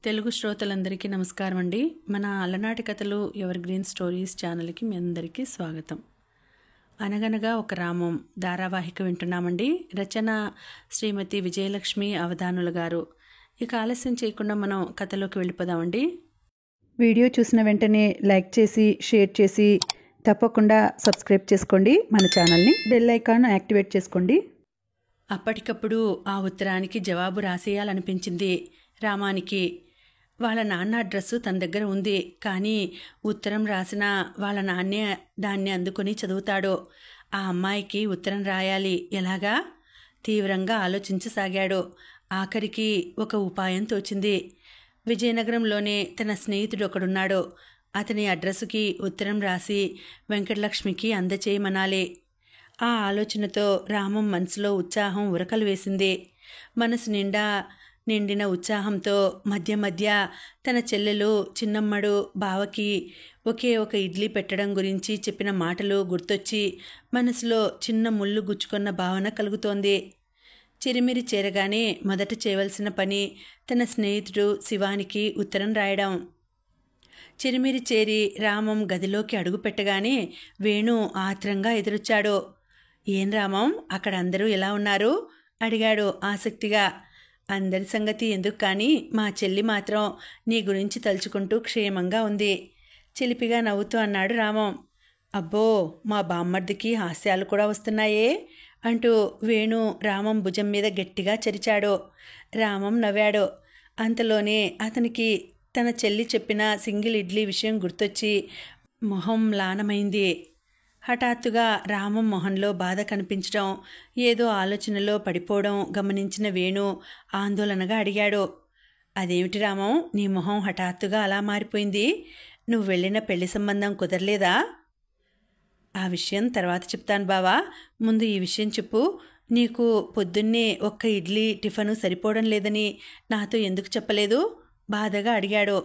తెలుగు శ్రోతలందరికీ నమస్కారం అండి. మన అలనాటి కథలు ఎవర్ గ్రీన్ స్టోరీస్ ఛానల్కి మీ అందరికీ స్వాగతం. అనగనగా ఒక రామం ధారావాహిక వింటున్నామండి. రచన శ్రీమతి విజయలక్ష్మి అవధానుల గారు. ఇక ఆలస్యం చేయకుండా మనం కథలోకి వెళ్ళిపోదామండి. వీడియో చూసిన వెంటనే లైక్ చేసి షేర్ చేసి తప్పకుండా సబ్స్క్రైబ్ చేసుకోండి. మన ఛానల్ని బెల్ ఐకాన్ యాక్టివేట్ చేసుకోండి. అప్పటికప్పుడు ఆ ఉత్తరానికి జవాబు రాసేయాలనిపించింది రామానికి. వాళ్ళ నాన్న అడ్రస్సు తన దగ్గర ఉంది, కానీ ఉత్తరం రాసినా వాళ్ళ నాన్నే దాన్ని అందుకొని చదువుతాడు. ఆ అమ్మాయికి ఉత్తరం రాయాలి, ఎలాగా? తీవ్రంగా ఆలోచించసాగాడు. ఆఖరికి ఒక ఉపాయం తోచింది. విజయనగరంలోనే తన స్నేహితుడు ఒకడున్నాడు. అతని అడ్రస్సుకి ఉత్తరం రాసి వెంకటలక్ష్మికి అందచేయమనాలి. ఆ ఆలోచనతో రామం మనసులో ఉత్సాహం ఉరకలు వేసింది. మనసు నిండిన ఉత్సాహంతో మధ్య మధ్య తన చెల్లెలు చిన్నమ్మడు బావకి ఒకే ఒక ఇడ్లీ పెట్టడం గురించి చెప్పిన మాటలు గుర్తొచ్చి మనసులో చిన్న ముళ్ళు గుచ్చుకున్న భావన కలుగుతోంది. చిరిమిరి చేరగానే మొదట చేయవలసిన పని తన స్నేహితుడు శివానికి ఉత్తరం రాయడం. చిరిమిరి చేరి రామం గదిలోకి అడుగు పెట్టగానే వేణు ఆత్రంగా ఎదురొచ్చాడు. ఏం రామం, అక్కడ అందరూ ఎలా ఉన్నారు? అడిగాడు ఆసక్తిగా. అందరి సంగతి ఎందుకు కానీ మా చెల్లి మాత్రం నీ గురించి తలుచుకుంటూ క్షేమంగా ఉంది, చిలిపిగా నవ్వుతూ అన్నాడు రామం. అబ్బో, మా బామ్మర్దికి హాస్యాలు కూడా వస్తున్నాయే అంటూ వేణు రామం భుజం మీద గట్టిగా చరిచాడు. రామం నవ్వాడు. అంతలోనే అతనికి తన చెల్లి చెప్పిన సింగిల్ ఇడ్లీ విషయం గుర్తొచ్చి మొహం మ్లానమైంది. హఠాత్తుగా రామం మొహంలో బాధ కనిపించడం, ఏదో ఆలోచనలో పడిపోవడం గమనించిన వేణు ఆందోళనగా అడిగాడు. అదేమిటి రామం, నీ మొహం హఠాత్తుగా అలా మారిపోయింది? నువ్వు వెళ్ళిన పెళ్లి సంబంధం కుదరలేదా? ఆ విషయం తర్వాత చెప్తాను బావా, ముందు ఈ విషయం చెప్పు. నీకు పొద్దున్నే ఒక్క ఇడ్లీ టిఫను సరిపోవడం లేదని నాతో ఎందుకు చెప్పలేదు? బాధగా అడిగాడు.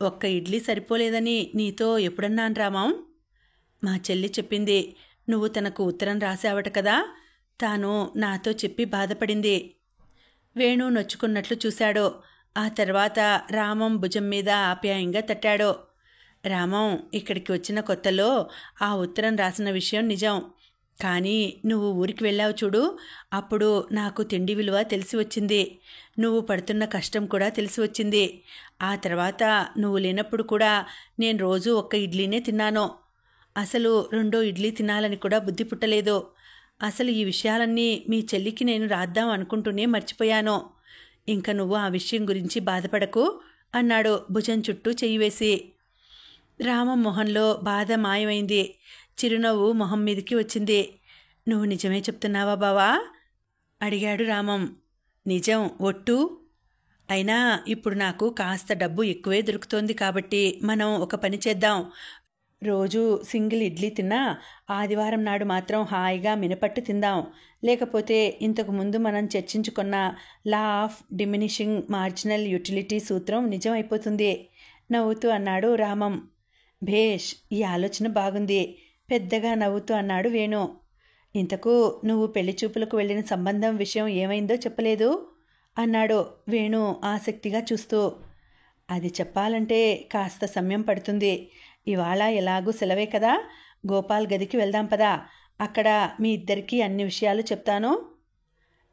ఒక్క ఇడ్లీ సరిపోలేదని నీతో ఎప్పుడన్నాను రామం? మా చెల్లి చెప్పింది. నువ్వు తనకు ఉత్తరం రాసావట కదా, తాను నాతో చెప్పి బాధపడింది. వేణు నొచ్చుకున్నట్లు చూశాడు. ఆ తర్వాత రామం భుజం మీద ఆప్యాయంగా తట్టాడు. రామం, ఇక్కడికి వచ్చిన కొత్తలో ఆ ఉత్తరం రాసిన విషయం నిజం, కానీ నువ్వు ఊరికి వెళ్ళావు చూడు, అప్పుడు నాకు తిండి విలువ తెలిసి వచ్చింది. నువ్వు పడుతున్న కష్టం కూడా తెలిసి వచ్చింది. ఆ తర్వాత నువ్వు లేనప్పుడు కూడా నేను రోజూ ఒక్క ఇడ్లీనే తిన్నాను. అసలు రెండో ఇడ్లీ తినాలని కూడా బుద్ధి పుట్టలేదు. అసలు ఈ విషయాలన్నీ మీ చెల్లికి నేను రాద్దాం అనుకుంటూనే మర్చిపోయాను. ఇంక నువ్వు ఆ విషయం గురించి బాధపడకు అన్నాడు భుజం చుట్టూ చెయ్యి వేసి. రామం మొహంలో బాధ మాయమైంది. చిరునవ్వు మొహం మీదకి వచ్చింది. నువ్వు నిజమే చెప్తున్నావా బావా? అడిగాడు రామం. నిజం, ఒట్టు. అయినా ఇప్పుడు నాకు కాస్త డబ్బు ఎక్కువే దొరుకుతోంది కాబట్టి మనం ఒక పని చేద్దాం. రోజు సింగిల్ ఇడ్లీ తిన్నా ఆదివారం నాడు మాత్రం హాయిగా మినపట్టు తిందాం. లేకపోతే ఇంతకు ముందు మనం చర్చించుకున్న law of diminishing marginal utility సూత్రం నిజం అయిపోతుంది నవ్వుతూ అన్నాడు రామం. భేష్, ఈ ఆలోచన బాగుంది, పెద్దగా నవ్వుతూ అన్నాడు వేణు. ఇంతకు నువ్వు పెళ్లి చూపులకు వెళ్ళిన సంబంధం విషయం ఏమైందో చెప్పలేదు అన్నాడు వేణు ఆసక్తిగా చూస్తూ. అది చెప్పాలంటే కాస్త సమయం పడుతుంది. ఇవాళ ఎలాగూ సెలవే కదా, గోపాల్ గదికి వెళ్దాం పదా, అక్కడ మీ ఇద్దరికీ అన్ని విషయాలు చెప్తాను.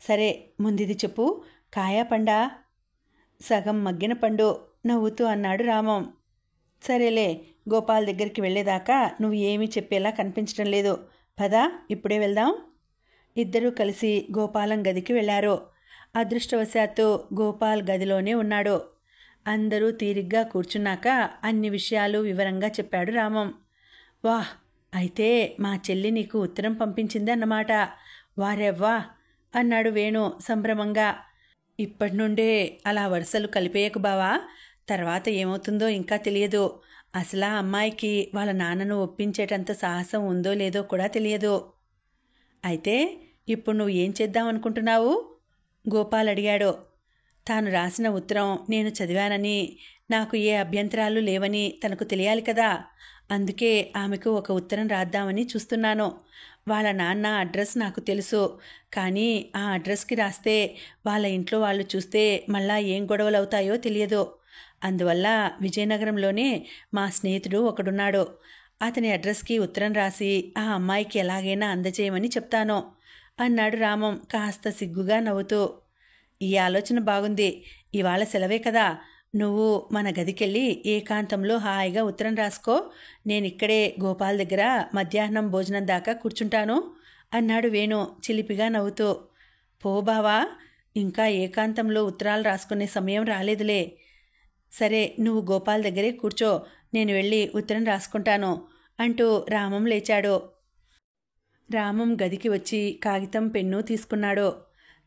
సరే, ముందిది చెప్పు, కాయా పండా? సగం మగ్గిన పండు నవ్వుతూ అన్నాడు రామం. సరేలే, గోపాల్ దగ్గరికి వెళ్ళేదాకా నువ్వు ఏమీ చెప్పేలా కనిపించడం లేదు, పదా ఇప్పుడే వెళ్దాం. ఇద్దరూ కలిసి గోపాలం గదికి వెళ్ళారు. అదృష్టవశాత్తు గోపాల్ గదిలోనే ఉన్నాడు. అందరూ తీరిగ్గా కూర్చున్నాక అన్ని విషయాలు వివరంగా చెప్పాడు రామం. వాహ్, అయితే మా చెల్లి నీకు ఉత్తరం పంపించింది అన్నమాట. వారెవ్వా అన్నాడు వేణు సంభ్రమంగా. ఇప్పటి నుండే అలా వరుసలు కలిపేయకు బావా, తర్వాత ఏమవుతుందో ఇంకా తెలియదు. అసలు ఆ అమ్మాయికి వాళ్ళ నాన్నను ఒప్పించేటంత సాహసం ఉందో లేదో కూడా తెలియదు. అయితే ఇప్పుడు నువ్వు ఏం చేద్దాం అనుకుంటున్నావు? గోపాల్ అడిగాడు. తాను రాసిన ఉత్తరం నేను చదివానని, నాకు ఏ అభ్యంతరాలు లేవని తనకు తెలియాలి కదా, అందుకే ఆమెకు ఒక ఉత్తరం రాద్దామని చూస్తున్నాను. వాళ్ళ నాన్న అడ్రస్ నాకు తెలుసు, కానీ ఆ అడ్రస్కి రాస్తే వాళ్ళ ఇంట్లో వాళ్ళు చూస్తే మళ్ళా ఏం గొడవలు అవుతాయో తెలియదు. అందువల్ల విజయనగరంలోనే మా స్నేహితుడు ఒకడున్నాడు. అతని అడ్రస్కి ఉత్తరం రాసి ఆ అమ్మాయికి ఎలాగైనా అందజేయమని చెప్తాను అన్నాడు రామం కాస్త సిగ్గుగా నవ్వుతూ. ఈ ఆలోచన బాగుంది. ఇవాళ సెలవే కదా, నువ్వు మన గదికెళ్ళి ఏకాంతంలో హాయిగా ఉత్తరం రాసుకో. నేనిక్కడే గోపాల్ దగ్గర మధ్యాహ్నం భోజనం దాకా కూర్చుంటాను అన్నాడు వేణు చిలిపిగా నవ్వుతూ. పో బావా, ఇంకా ఏకాంతంలో ఉత్తరాలు రాసుకునే సమయం రాలేదులే. సరే, నువ్వు గోపాల్ దగ్గరే కూర్చో, నేను వెళ్ళి ఉత్తరం రాసుకుంటాను అంటూ రామం లేచాడు. రామం గదికి వచ్చి కాగితం పెన్ను తీసుకున్నాడు.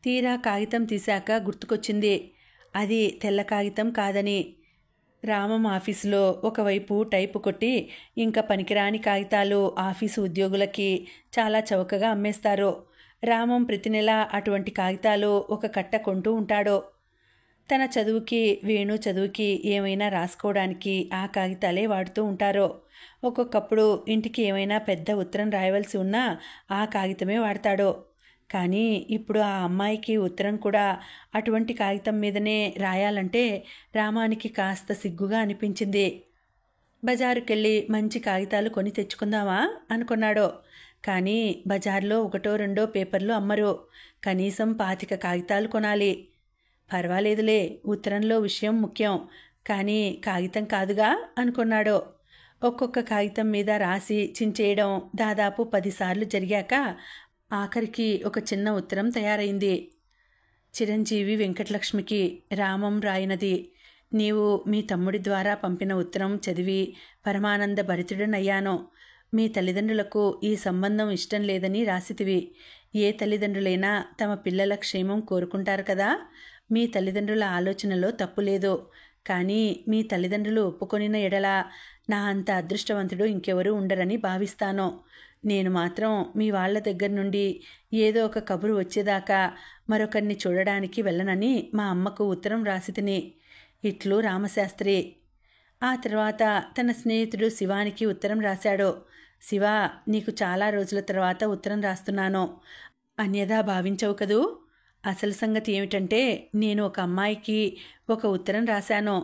తీరా కాగితం తీశాక గుర్తుకొచ్చింది, అది తెల్ల కాగితం కాదని. రామం ఆఫీసులో ఒకవైపు టైపు కొట్టి ఇంకా పనికిరాని కాగితాలు ఆఫీసు ఉద్యోగులకి చాలా చౌకగా అమ్మేస్తారు. రామం ప్రతి నెల అటువంటి కాగితాలు ఒక కట్ట కొంటూ ఉంటాడు. తన చదువుకి, వేణు చదువుకి ఏమైనా రాసుకోవడానికి ఆ కాగితాలే వాడుతూ ఉంటారు. ఒక్కొక్కప్పుడు ఇంటికి ఏమైనా పెద్ద ఉత్తరం రాయవలసి ఉన్నా ఆ కాగితమే వాడతాడు. కానీ ఇప్పుడు ఆ అమ్మాయికి ఉత్తరం కూడా అటువంటి కాగితం మీదనే రాయాలంటే రామానికి కాస్త సిగ్గుగా అనిపించింది. బజారుకెళ్ళి మంచి కాగితాలు కొని తెచ్చుకుందామా అనుకున్నాడు. కానీ బజార్లో ఒకటో రెండో పేపర్లు అమ్మరు. కనీసం 25 కాగితాలు కొనాలి. పర్వాలేదులే, ఉత్తరంలో విషయం ముఖ్యం, కానీ కాగితం కాదుగా అనుకున్నాడు. ఒక్కొక్క కాగితం మీద రాసి చించేయడం దాదాపు 10 సార్లు జరిగాక ఆఖరికి ఒక చిన్న ఉత్తరం తయారైంది. చిరంజీవి వెంకటలక్ష్మికి రామం రాయినది. నీవు మీ తమ్ముడి ద్వారా పంపిన ఉత్తరం చదివి పరమానంద భరితుడనయ్యాను. మీ తల్లిదండ్రులకు ఈ సంబంధం ఇష్టం లేదని రాసితివి. ఏ తల్లిదండ్రులైనా తమ పిల్లల క్షేమం కోరుకుంటారు కదా. మీ తల్లిదండ్రుల ఆలోచనలో తప్పు లేదు. కానీ మీ తల్లిదండ్రులు ఒప్పుకొనిన ఎడల నా అంత అదృష్టవంతుడు ఇంకెవరూ ఉండరని భావిస్తాను. నేను మాత్రం మీ వాళ్ళ దగ్గర నుండి ఏదో ఒక కబురు వచ్చేదాకా మరొకరిని చూడడానికి వెళ్ళనని మా అమ్మకు ఉత్తరం రాసితిని. ఇట్లు రామశాస్త్రి. ఆ తర్వాత తన స్నేహితుడు శివానికి ఉత్తరం రాశాడు. శివ, నీకు చాలా రోజుల తర్వాత ఉత్తరం రాస్తున్నాను. అన్యదా భావించవు కదూ. అసలు సంగతి ఏమిటంటే, నేను ఒక అమ్మాయికి ఒక ఉత్తరం రాశాను.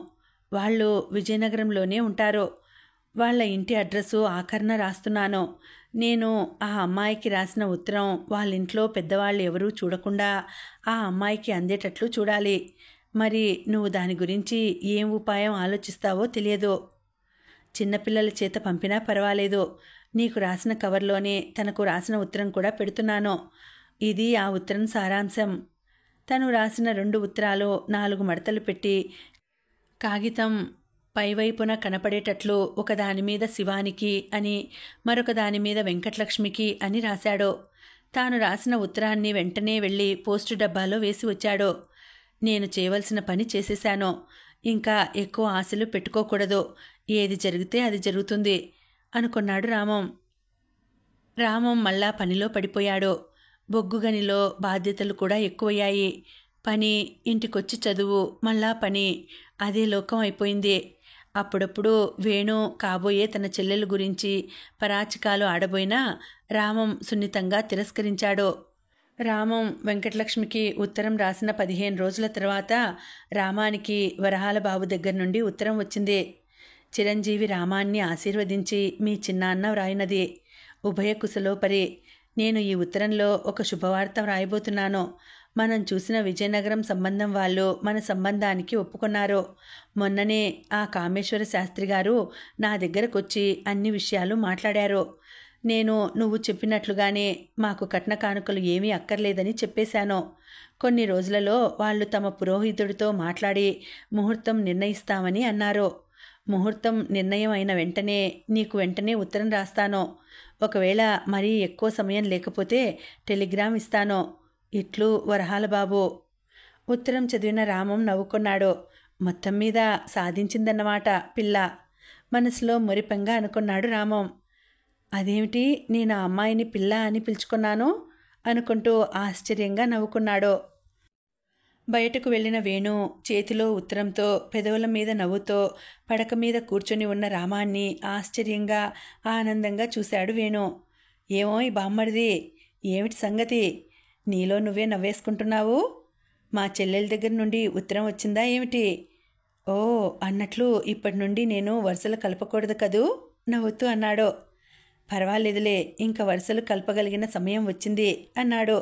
వాళ్ళు విజయనగరంలోనే ఉంటారు. వాళ్ళ ఇంటి అడ్రస్సు ఆఖరణ రాస్తున్నాను. నేను ఆ అమ్మాయికి రాసిన ఉత్తరం వాళ్ళింట్లో పెద్దవాళ్ళు ఎవరూ చూడకుండా ఆ అమ్మాయికి అందేటట్లు చూడాలి. మరి నువ్వు దాని గురించి ఏం ఉపాయం ఆలోచిస్తావో తెలియదు. చిన్నపిల్లల చేత పంపినా పర్వాలేదు. నీకు రాసిన కవర్లోనే తనకు రాసిన ఉత్తరం కూడా పెడుతున్నాను. ఇది ఆ ఉత్తరం సారాంశం. తను రాసిన 2 ఉత్తరాలు 4 మడతలు పెట్టి కాగితం పైవైపున కనపడేటట్లు ఒకదాని మీద శివానికి అని, మరొక దాని మీద వెంకటలక్ష్మికి అని రాశాడు. తాను రాసిన ఉత్తరాన్ని వెంటనే వెళ్ళి పోస్టు డబ్బాలో వేసి వచ్చాడు. నేను చేయవలసిన పని చేసేశాను. ఇంకా ఎక్కువ ఆశలు పెట్టుకోకూడదు. ఏది జరిగితే అది జరుగుతుంది అనుకున్నాడు రామం. రామం మళ్ళా పనిలో పడిపోయాడు. బొగ్గుగనిలో బాధ్యతలు కూడా ఎక్కువయ్యాయి. పని, ఇంటికొచ్చి చదువు, మళ్ళా పని, అదే లోకం అయిపోయింది. అప్పుడప్పుడు వేణు కాబోయే తన చెల్లెల గురించి పరాచికాలు ఆడబోయినా రామం సున్నితంగా తిరస్కరించాడు. రామం వెంకటలక్ష్మికి ఉత్తరం రాసిన 15 రోజుల తర్వాత రామానికి వరహాల బాబు దగ్గర నుండి ఉత్తరం వచ్చింది. చిరంజీవి రామాన్ని ఆశీర్వదించి మీ చిన్నాన్న వ్రాయినది. ఉభయ కుశలోపరి. నేను ఈ ఉత్తరంలో ఒక శుభవార్త వ్రాయబోతున్నాను. మనం చూసిన విజయనగరం సంబంధం వాళ్ళు మన సంబంధానికి ఒప్పుకున్నారు. మొన్ననే ఆ కామేశ్వర శాస్త్రి గారు నా దగ్గరకొచ్చి అన్ని విషయాలు మాట్లాడారు. నేను నువ్వు చెప్పినట్లుగానే మాకు కట్న కానుకలు ఏమీ అక్కర్లేదని చెప్పేశాను. కొన్ని రోజులలో వాళ్ళు తమ పురోహితుడితో మాట్లాడి ముహూర్తం నిర్ణయిస్తామని అన్నారు. ముహూర్తం నిర్ణయం అయిన వెంటనే నీకు వెంటనే ఉత్తరం రాస్తాను. ఒకవేళ మరీ ఎక్కువ సమయం లేకపోతే టెలిగ్రామ్ ఇస్తాను. ఇట్లు వరహాల బాబు. ఉత్తరం చదివిన రామం నవ్వుకున్నాడు. మొత్తం మీద సాధించిందన్నమాట పిల్ల. మనసులో మురిపంగా అనుకున్నాడు రామం. అదేమిటి, నేను ఆ అమ్మాయిని పిల్ల అని పిలుచుకున్నాను అనుకుంటూ ఆశ్చర్యంగా నవ్వుకున్నాడు. బయటకు వెళ్ళిన వేణు చేతిలో ఉత్తరంతో, పెదవుల మీద నవ్వుతో పడక మీద కూర్చొని ఉన్న రామాన్ని ఆశ్చర్యంగా ఆనందంగా చూశాడు వేణు. ఏమోయ్ బామ్మడిది, ఏమిటి సంగతి? నీలో నువ్వే నవ్వేసుకుంటున్నావు. మా చెల్లెల దగ్గర నుండి ఉత్తరం వచ్చిందా ఏమిటి? ఓ అన్నట్లు ఇప్పటి నుండి నేను వరుసలు కలపకూడదు కదూ నవ్వుతూ అన్నాడు. పర్వాలేదులే, ఇంక వరుసలు కలపగలిగిన సమయం వచ్చింది అన్నాడు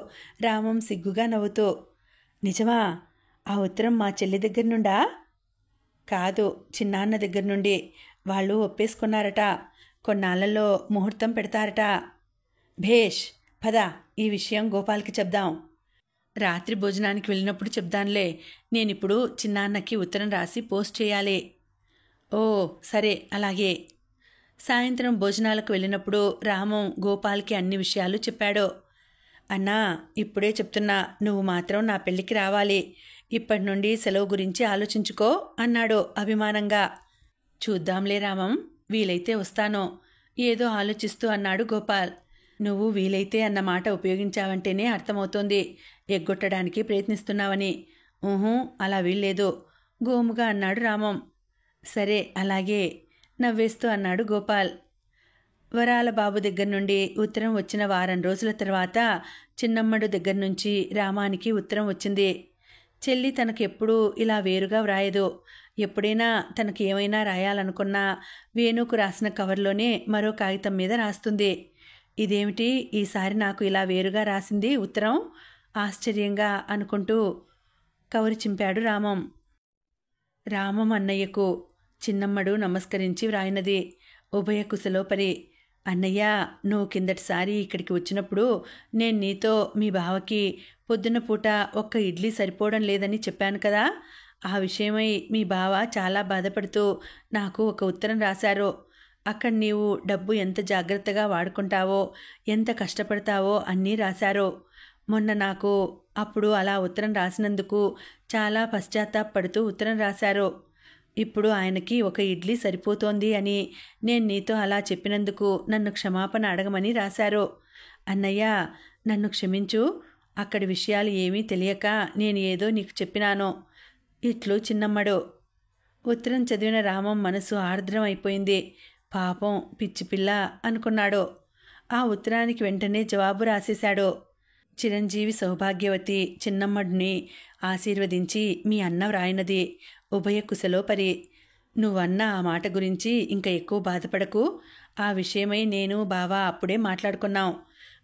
రామం సిగ్గుగా నవ్వుతూ. నిజమా? ఆ ఉత్తరం మా చెల్లి దగ్గర నుండా? కాదు, చిన్నాన్న దగ్గర నుండి. వాళ్ళు ఒప్పేసుకున్నారట. కొన్నాళ్లలో ముహూర్తం పెడతారట. భేష్, పద, ఈ విషయం గోపాల్కి చెప్దాం. రాత్రి భోజనానికి వెళ్ళినప్పుడు చెప్దాంలే. నేనిప్పుడు చిన్నాన్నకి ఉత్తరం రాసి పోస్ట్ చేయాలి. ఓ సరే, అలాగే. సాయంత్రం భోజనాలకు వెళ్ళినప్పుడు రామం గోపాల్కి అన్ని విషయాలు చెప్పాడు. అన్నా, ఇప్పుడే చెప్తున్నా, నువ్వు మాత్రం నా పెళ్ళికి రావాలి. ఇప్పటి నుండి సెలవు గురించి ఆలోచించుకో అన్నాడు అభిమానంగా. చూద్దాంలే రామం, వీలైతే వస్తాను ఏదో ఆలోచిస్తూ అన్నాడు గోపాల్. నువ్వు వీలైతే అన్న మాట ఉపయోగించావంటేనే అర్థమవుతోంది ఎగ్గొట్టడానికి ప్రయత్నిస్తున్నావని. ఊహూ, అలా వీల్లేదు గోముగా అన్నాడు రామం. సరే, అలాగే నవ్వేస్తూ అన్నాడు గోపాల్. వరాల బాబు దగ్గర నుండి ఉత్తరం వచ్చిన వారం రోజుల తర్వాత చిన్నమ్మడు దగ్గర నుంచి రామానికి ఉత్తరం వచ్చింది. చెల్లి తనకెప్పుడూ ఇలా వేరుగా వ్రాయదు. ఎప్పుడైనా తనకు ఏమైనా రాయాలనుకున్నా వేణుకు రాసిన కవర్లోనే మరో కాగితం మీద రాస్తుంది. ఇదేమిటి ఈసారి నాకు ఇలా వేరుగా రాసింది ఉత్తరం? ఆశ్చర్యంగా అనుకుంటూ కవరు చింపాడు రామం. రామం అన్నయ్యకు చిన్నమ్మడు నమస్కరించి వ్రాయినది. ఉభయ కుశలోపరి. అన్నయ్య, నువ్వు కిందటిసారి ఇక్కడికి వచ్చినప్పుడు నేను నీతో మీ బావకి పొద్దున పూట ఒక్క ఇడ్లీ సరిపోవడం లేదని చెప్పాను కదా. ఆ విషయమై మీ బావ చాలా బాధపడుతూ నాకు ఒక ఉత్తరం రాశారు. అక్కడ నీవు డబ్బు ఎంత జాగ్రత్తగా వాడుకుంటావో, ఎంత కష్టపడతావో అన్నీ రాశారు. మొన్న నాకు అప్పుడు అలా ఉత్తరం రాసినందుకు చాలా పశ్చాత్తాపడుతూ ఉత్తరం రాశారు. ఇప్పుడు ఆయనకి ఒక ఇడ్లీ సరిపోతోంది అని నేను నీతో అలా చెప్పినందుకు నన్ను క్షమాపణ అడగమని రాశారు. అన్నయ్య, నన్ను క్షమించు. అక్కడి విషయాలు ఏమీ తెలియక నేను ఏదో నీకు చెప్పినాను. ఇట్లు చిన్నమ్మడు. ఉత్తరం చదివిన రామం మనసు ఆర్ద్రం అయిపోయింది. పాపం పిచ్చిపిల్ల అనుకున్నాడు. ఆ ఉత్తరానికి వెంటనే జవాబు రాసేశాడు. చిరంజీవి సౌభాగ్యవతి చిన్నమ్మడిని ఆశీర్వదించి మీ అన్న వ్రాయినది. ఉభయ కుశలోపరి. నువ్వన్న ఆ మాట గురించి ఇంకా ఎక్కువ బాధపడకు. ఆ విషయమై నేను బావ అప్పుడే మాట్లాడుకున్నాం.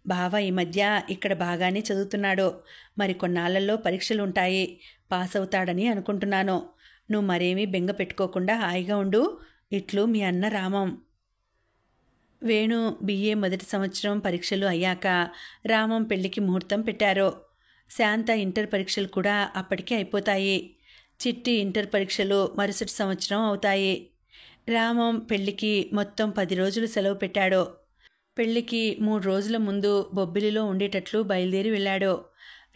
బావ ఈ మధ్య ఇక్కడ బాగానే చదువుతున్నాడు. మరి కొన్నాళ్లలో పరీక్షలుంటాయి. పాస్ అవుతాడని అనుకుంటున్నాను. నువ్వు మరేమీ బెంగ పెట్టుకోకుండా హాయిగా ఉండు. ఇట్లు మీ అన్న రామం. వేణు బిఏ మొదటి సంవత్సరం పరీక్షలు అయ్యాక రామం పెళ్లికి ముహూర్తం పెట్టారు. శాంత ఇంటర్ పరీక్షలు కూడా అప్పటికే అయిపోతాయి. చిట్టి ఇంటర్ పరీక్షలు మరుసటి సంవత్సరం అవుతాయి. రామం పెళ్లికి మొత్తం 10 రోజులు సెలవు పెట్టాడు. పెళ్లికి 3 రోజుల ముందు బొబ్బిలిలో ఉండేటట్లు బయలుదేరి వెళ్ళాడు.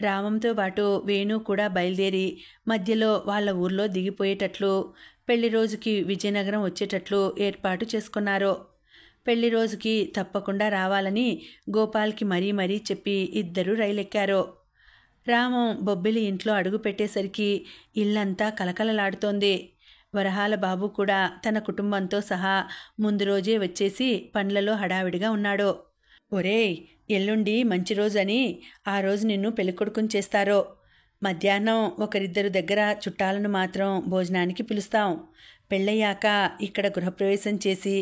రామంతో పాటు వేణు కూడా బయలుదేరి మధ్యలో వాళ్ళ ఊర్లో దిగిపోయేటట్లు, పెళ్లి రోజుకి విజయనగరం వచ్చేటట్లు ఏర్పాటు చేసుకున్నారు. పెళ్లి రోజుకి తప్పకుండా రావాలని గోపాల్కి మరీ చెప్పి ఇద్దరూ రైలెక్కారు. రామం బొబ్బిలి ఇంట్లో అడుగు పెట్టేసరికి ఇల్లంతా కలకలలాడుతోంది. వరహాల బాబు కూడా తన కుటుంబంతో సహా ముందు రోజే వచ్చేసి పండ్లలో హడావిడిగా ఉన్నాడు. ఒరేయ్, ఎల్లుండి మంచి రోజని ఆ రోజు నిన్ను పెళ్ళికొడుకుని చేస్తారో. మధ్యాహ్నం ఒకరిద్దరు దగ్గర చుట్టాలను మాత్రం భోజనానికి పిలుస్తాం. పెళ్ళయ్యాక ఇక్కడ గృహప్రవేశం చేసి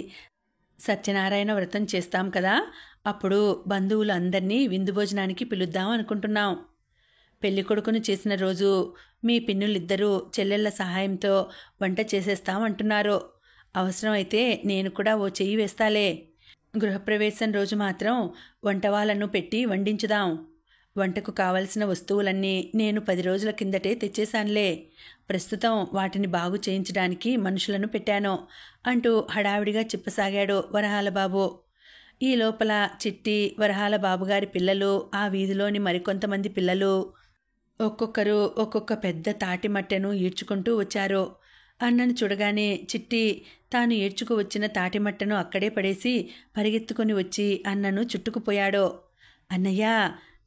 సత్యనారాయణ వ్రతం చేస్తాం కదా, అప్పుడు బంధువులందరినీ విందు భోజనానికి పిలుద్దాం అనుకుంటున్నాం. పెళ్ళికొడుకును చేసిన రోజు మీ పిన్నులిద్దరూ చెల్లెళ్ల సహాయంతో వంట చేసేస్తాం అంటున్నారు. అవసరమైతే నేను కూడా ఓ చెయ్యి వేస్తాలే. గృహప్రవేశం రోజు మాత్రం వంటవాళ్ళను పెట్టి వండించుదాం. వంటకు కావలసిన వస్తువులన్నీ నేను 10 రోజుల కిందటే తెచ్చేశానులే. ప్రస్తుతం వాటిని బాగు చేయించడానికి మనుషులను పెట్టాను అంటూ హడావిడిగా చెప్పసాగాడు వరహాల బాబు. ఈ లోపల చిట్టి, వరహాల బాబుగారి పిల్లలు, ఆ వీధిలోని మరికొంతమంది పిల్లలు ఒక్కొక్కరు ఒక్కొక్క పెద్ద తాటి మట్టెను ఈడ్చుకుంటూ వచ్చారు. అన్నను చూడగానే చిట్టి తాను ఈడ్చుకు వచ్చిన తాటిమట్టను అక్కడే పడేసి పరిగెత్తుకుని వచ్చి అన్నను చుట్టుకుపోయాడు. అన్నయ్య,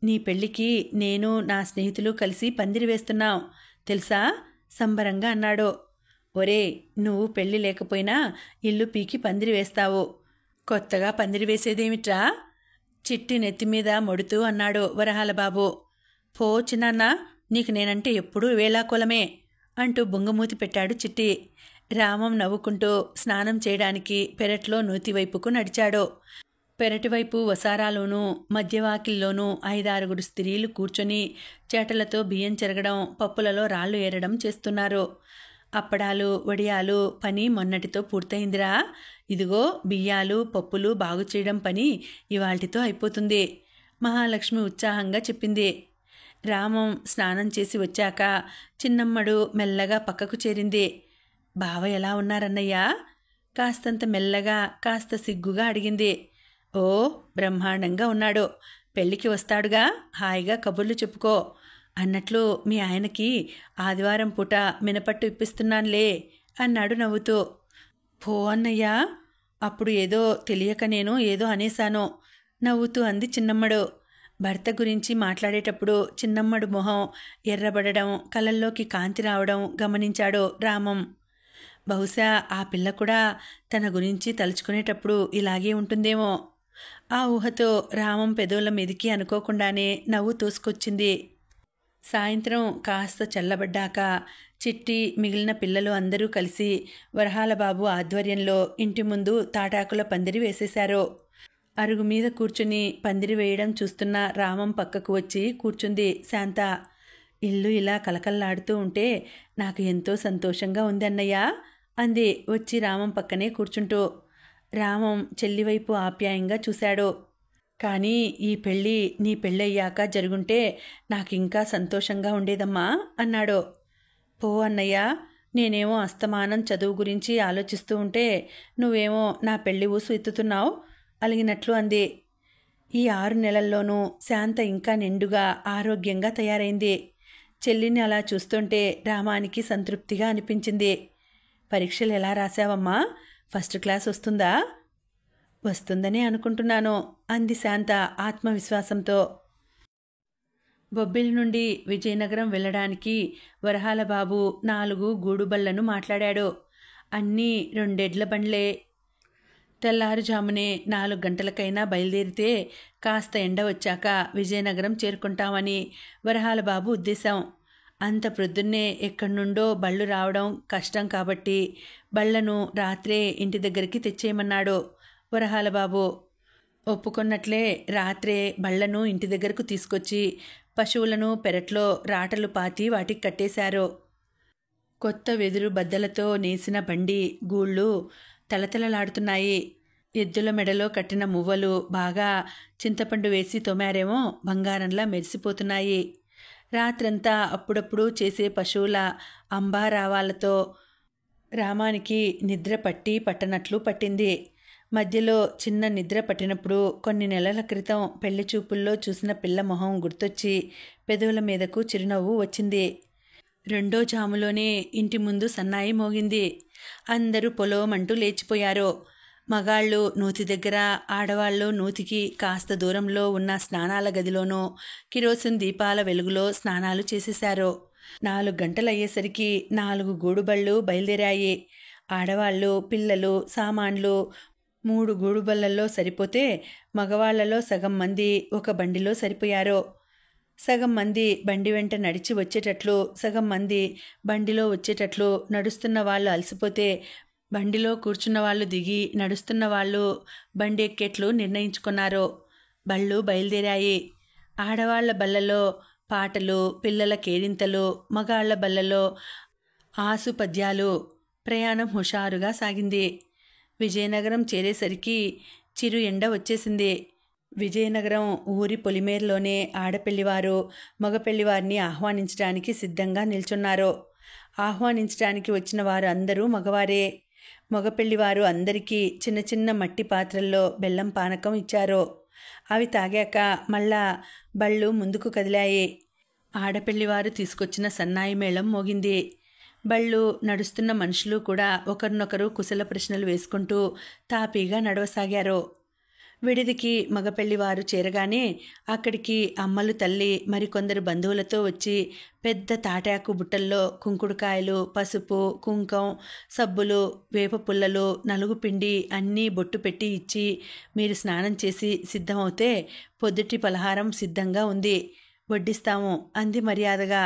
నీ పెళ్ళికి నేను నా స్నేహితులు కలిసి పందిరి వేస్తున్నాం తెలుసా సంబరంగా అన్నాడు. ఒరే, నువ్వు పెళ్ళి లేకపోయినా ఇల్లు పీకి పందిరి వేస్తావు. కొత్తగా పందిరి వేసేదేమిట్రా? చిట్టి నెత్తిమీద మొడుతూ అన్నాడు వరహాల బాబు. పో చిన్నాన్న, నీకు నేనంటే ఎప్పుడూ వేళాకోలమే అంటూ బొంగమూతి పెట్టాడు చిట్టి. రామం నవ్వుకుంటూ స్నానం చేయడానికి పెరట్లో నూతివైపుకు నడిచాడు. పెరటివైపు వసారాలోనూ మధ్యవాకిల్లోనూ 5-6 స్త్రీలు కూర్చొని చేటలతో బియ్యం చెరగడం, పప్పులలో రాళ్లు ఏరడం చేస్తున్నారు. అప్పడాలు వడియాలు పని మొన్నటితో పూర్తయిందిరా. ఇదిగో బియ్యాలు పప్పులు బాగు చేయడం పని ఇవాల్టితో అయిపోతుంది, మహాలక్ష్మి ఉత్సాహంగా చెప్పింది. రామం స్నానం చేసి వచ్చాక చిన్నమ్మడు మెల్లగా పక్కకు చేరింది. బావ ఎలా ఉన్నారన్నయ్యా? కాస్తంత మెల్లగా కాస్త సిగ్గుగా అడిగింది. ఓ బ్రహ్మాండంగా ఉన్నాడు, పెళ్ళికి వస్తాడుగా, హాయిగా కబుర్లు చెప్పుకో. అన్నట్లు మీ ఆయనకి ఆదివారం పూట మినపట్టు ఇప్పిస్తున్నానులే అన్నాడు నవ్వుతూ. పో అన్నయ్యా, అప్పుడు ఏదో తెలియక నేను ఏదో అనేశాను నవ్వుతూ అంది చిన్నమ్మడు. భర్త గురించి మాట్లాడేటప్పుడు చిన్నమ్మడు మొహం ఎర్రబడడం, కళ్ళల్లోకి కాంతి రావడం గమనించాడు రామం. బహుశా ఆ పిల్ల కూడా తన గురించి తలుచుకునేటప్పుడు ఇలాగే ఉంటుందేమో. ఆ ఊహతో రామం పెదవుల మీదికి అనుకోకుండానే నవ్వు తోసుకొచ్చింది. సాయంత్రం కాస్త చల్లబడ్డాక చిట్టి మిగిలిన పిల్లలు అందరూ కలిసి వరహాలబాబు ఆధ్వర్యంలో ఇంటి ముందు తాటాకుల పందిరి వేసేశారు. అరుగు మీద కూర్చుని పందిరి వేయడం చూస్తున్న రామం పక్కకు వచ్చి కూర్చుంది శాంత. ఇల్లు ఇలా కలకల్లాడుతూ ఉంటే నాకు ఎంతో సంతోషంగా ఉంది అన్నయ్య అంది వచ్చి రామం పక్కనే కూర్చుంటూ. రామం చెల్లివైపు ఆప్యాయంగా చూశాడు. కానీ ఈ పెళ్ళి నీ పెళ్ళయ్యాక జరుగుంటే నాకింకా సంతోషంగా ఉండేదమ్మా అన్నాడు. పో అన్నయ్య, నేనేమో అస్తమానం చదువు గురించి ఆలోచిస్తూ ఉంటే నువ్వేమో నా పెళ్లి ఊసు ఎత్తుతున్నావు అలిగినట్లు అంది. ఈ 6 నెలల్లోనూ శాంత ఇంకా నిండుగా ఆరోగ్యంగా తయారైంది. చెల్లిని అలా చూస్తుంటే రామానికి సంతృప్తిగా అనిపించింది. పరీక్షలు ఎలా రాశావమ్మా? ఫస్ట్ క్లాస్ వస్తుందా? వస్తుందనే అనుకుంటున్నాను అంది శాంత ఆత్మవిశ్వాసంతో. బొబ్బిలి నుండి విజయనగరం వెళ్ళడానికి వరహాలబాబు 4 గూడుబళ్లను మాట్లాడాడు. అన్నీ 2 ఎడ్ల బండ్లే. తెల్లారుజామునే 4 గంటలకైనా బయలుదేరితే కాస్త ఎండ వచ్చాక విజయనగరం చేరుకుంటామని వరహాలబాబు ఉద్దేశం. అంత ప్రొద్దున్నే ఎక్కడి నుండో బళ్ళు రావడం కష్టం కాబట్టి బళ్లను రాత్రే ఇంటి దగ్గరికి తెచ్చేయమన్నాడు వరహాలబాబు. ఒప్పుకున్నట్లే రాత్రే బళ్లను ఇంటి దగ్గరకు తీసుకొచ్చి పశువులను పెరట్లో రాటలు పాతి వాటికి కట్టేశారు. కొత్త వెదురు బద్దలతో నేసిన బండి గూళ్ళు తలతలలాడుతున్నాయి. ఎద్దుల మెడలో కట్టిన మువ్వలు బాగా చింతపండు వేసి తోమారేమో బంగారంలా మెరిసిపోతున్నాయి. రాత్రంతా అప్పుడప్పుడు చేసే పశువుల అంబారావాలతో రామానికి నిద్ర పట్టనట్లు పట్టింది. మధ్యలో చిన్న నిద్ర పట్టినప్పుడు కొన్ని నెలల క్రితం పెళ్లి చూపుల్లో చూసిన పిల్ల మొహం గుర్తొచ్చి పెదవుల మీదకు చిరునవ్వు వచ్చింది. 2వ జాములోనే ఇంటి ముందు సన్నాయి మోగింది. అందరూ పొలోమంటూ లేచిపోయారు. మగాళ్ళు నూతి దగ్గర, ఆడవాళ్ళు నూతికి కాస్త దూరంలో ఉన్న స్నానాల గదిలోనూ కిరోసిన్ దీపాల వెలుగులో స్నానాలు చేసేశారు. 4 గంటలయ్యేసరికి 4 గూడుబళ్ళు బయలుదేరాయి. ఆడవాళ్ళు పిల్లలు సామాన్లు 3 గూడుబళ్లలో సరిపోతే మగవాళ్లలో సగం మంది ఒక బండిలో సరిపోయారు. సగం మంది బండి వెంట నడిచి వచ్చేటట్లు, సగం మంది బండిలో వచ్చేటట్లు. నడుస్తున్న వాళ్ళు అలసిపోతే బండిలో కూర్చున్న వాళ్ళు దిగి నడుస్తున్న వాళ్ళు బండి ఎక్కేట్లు నిర్ణయించుకున్నారు. బళ్ళు బయలుదేరాయి. ఆడవాళ్ల బళ్ళలో పాటలు, పిల్లల కేరింతలు, మగాళ్ల బళ్ళలో ఆసుపద్యాలు. ప్రయాణం హుషారుగా సాగింది. విజయనగరం చేరేసరికి చిరు ఎండ వచ్చేసింది. విజయనగరం ఊరి పొలిమేరలోనే ఆడపెళ్లివారు మగపెళ్లివారిని ఆహ్వానించడానికి సిద్ధంగా నిల్చున్నారు. ఆహ్వానించడానికి వచ్చిన వారు అందరూ మగవారే. మగపెళ్లివారు అందరికీ చిన్న చిన్న మట్టి పాత్రల్లో బెల్లం పానకం ఇచ్చారు. అవి తాగాక మళ్ళా బళ్ళు ముందుకు కదిలాయి. ఆడపెళ్లివారు తీసుకొచ్చిన సన్నాయి మేళం మోగింది. బళ్ళు నడుస్తున్న మనుషులు కూడా ఒకరినొకరు కుశల ప్రశ్నలు వేసుకుంటూ తాపీగా నడవసాగారు. విడిదికి మగపెళ్లివారు చేరగానే అక్కడికి అమ్మలు తల్లి మరికొందరు బంధువులతో వచ్చి పెద్ద తాటాకు బుట్టల్లో కుంకుడుకాయలు, పసుపు, కుంకం, సబ్బులు, వేప పుల్లలు, నలుగుపిండి అన్నీ బొట్టు పెట్టి ఇచ్చి మీరు స్నానం చేసి సిద్ధమవుతే పొద్దుటి పలహారం సిద్ధంగా ఉంది, వడ్డిస్తాము అంది మర్యాదగా.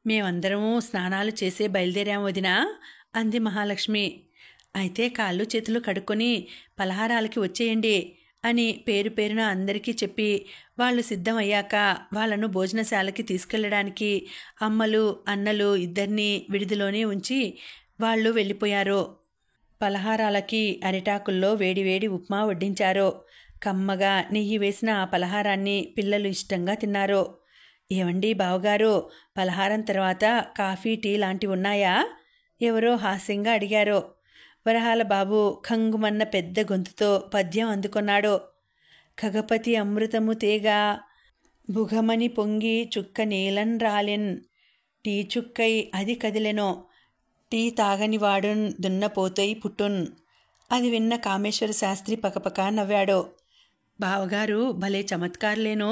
మేమందరము స్నానాలు చేసే బయలుదేరాం వదినా అంది మహాలక్ష్మి. అయితే కాళ్ళు చేతులు కడుక్కొని పలహారాలకి వచ్చేయండి అని పేరు పేరున అందరికీ చెప్పి వాళ్ళు సిద్ధమయ్యాక వాళ్ళను భోజనశాలకి తీసుకెళ్లడానికి అమ్మలు అన్నలు ఇద్దరినీ విడిదిలోనే ఉంచి వాళ్ళు వెళ్ళిపోయారు. పలహారాలకి అరిటాకుల్లో వేడివేడి ఉప్మా వడ్డించారు. కమ్మగా నెయ్యి వేసిన ఆ పలహారాన్ని పిల్లలు ఇష్టంగా తిన్నారు. ఏవండి బావగారు, పలహారం తర్వాత కాఫీ టీ లాంటివి ఉన్నాయా? ఎవరో హాస్యంగా అడిగారు. వరహాల బాబు ఖంగుమన్న పెద్ద గొంతుతో పద్యం అందుకున్నాడు. ఖగపతి అమృతము తేగా బుఘమని పొంగి చుక్క నీలన్ రాలెన్ టీ చుక్కై అది కదిలెనో టీ తాగని వాడున్ దున్నపోతై పుట్టున్. అది విన్న కామేశ్వర శాస్త్రి పకపక నవ్వాడు. బావగారు భలే చమత్కారులేనో,